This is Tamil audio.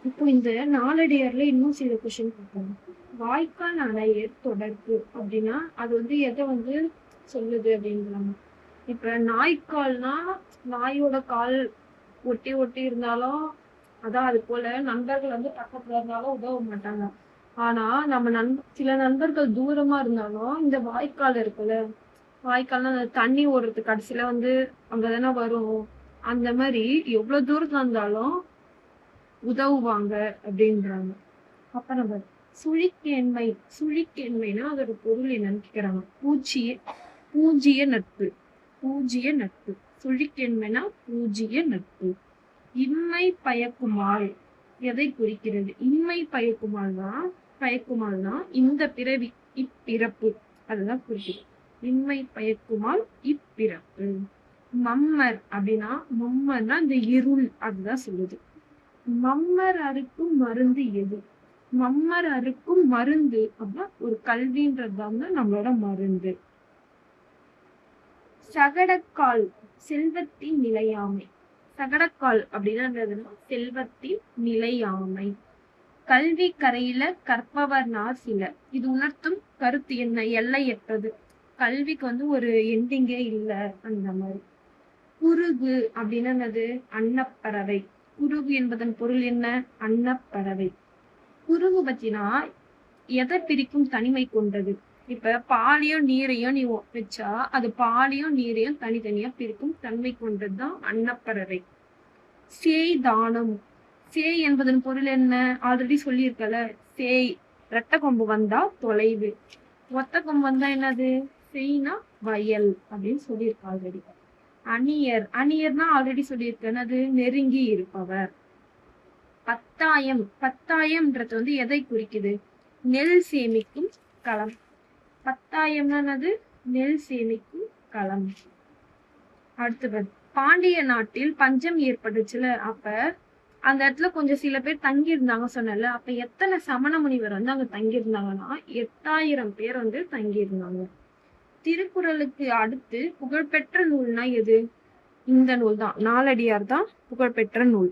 இப்போ இந்த நாலடியார்ல இன்னும் சில கொஸ்டின் பார்ப்போம். வாய்க்கால் அணையர் தொடர்பு அப்படின்னா அது எதை சொல்லுது அப்படின்றாங்க. இப்ப நாய்க்கால்னா நாயோட கால் ஒட்டி ஒட்டி இருந்தாலும் அதான் அது போல நண்பர்கள் பக்கத்துல இருந்தாலும் உதவ மாட்டாங்க. ஆனா நம்ம சில நண்பர்கள் தூரமா இருந்தாலும் இந்த வாய்க்கால் இருக்குல்ல, வாய்க்கால்னா அந்த தண்ணி ஓடுறதுக்கு கடைசியில அங்கதானே வரும். அந்த மாதிரி எவ்வளவு தூரத்துல இருந்தாலும் உதவுவாங்க அப்படின்றாங்க. அப்ப நம்ம சுழிக்கேண்மை, சுழிக்கேண்மைனா அதோட பொருள் என்னன்னு கேக்குறாங்க. பூஜ்ய நட்பு, பூஜ்ய நட்பு. சுழிக்கேண்மைனா பூஜ்ய நட்பு. இன்மை பயக்குமால் எதை குறிக்கிறது? இன்மை பயக்குமால்னா இந்த பிறவி, இப்பிறப்பு, அதுதான் குறிக்கிறது. இன்மை பயக்குமால் இப்பிறப்பு. மம்மர் அப்படின்னா, மம்மர்னா இந்த இருள், அதுதான் சொல்லுது. மம்மர் அறுக்கும் மருந்து எது? மம்மர் அறுக்கும் மருந்து அப்படின்னா ஒரு கல்வின்றதுதான் நம்மளோட மருந்து. சகடக்கால் செல்வத்தின் நிலையாமை. சகடக்கால் அப்படின்னா செல்வத்தின் நிலையாமை. கல்வி கரையில கற்பவர் நார் சிலர். இது உணர்த்தும் கருத்து என்ன? எல்லையற்றது. கல்விக்கு ஒரு எண்டிங்கே இல்ல அந்த மாதிரி. குருகு அப்படின்னா என்னது? அன்னப்பறவை. குருகு என்பதன் பொருள் என்ன? அன்னப்பறவை. குருகு பத்தினா எதை பிரிக்கும் தனிமை கொண்டது? இப்ப பாலையும் நீரையும் நீ வச்சா அது பாலையும் நீரையும் தனித்தனியா பிரிக்கும் தன்மை கொண்டதுதான் அன்னப்பறவை. சேய் தானம். சேய் என்பதன் பொருள் என்ன? ஆல்ரெடி சொல்லியிருக்கல. சேய் ரெட்டை கொம்பு வந்தா தொலைவு, ஒத்த கொம்பு வந்தா என்னது? சேய்னா வயல் அப்படின்னு சொல்லியிருக்க ஆல்ரெடி. அணியர், அணியர்னா ஆல்ரெடி சொல்லியிருக்கேன், அது நெருங்கி இருப்பவர். பத்தாயம், பத்தாயம்ன்றது எதை குறிக்குது? நெல் சேமிக்கும் களம். பத்தாயம்னானது நெல் சேமிக்கும் களம். அடுத்தது பாண்டிய நாட்டில் பஞ்சம் ஏற்பட்டுச்சுல, அப்ப அந்த இடத்துல கொஞ்சம் சில பேர் தங்கி இருந்தாங்க சொன்னல. அப்ப எத்தனை சமண முனிவர் அங்க தங்கி இருந்தாங்கன்னா 8000 பேர் தங்கி இருந்தாங்க. திருக்குறளுக்கு அடுத்து புகழ்பெற்ற நூல்னா எது? இந்த நூல் தான், நாலடியார் தான் புகழ்பெற்ற நூல்.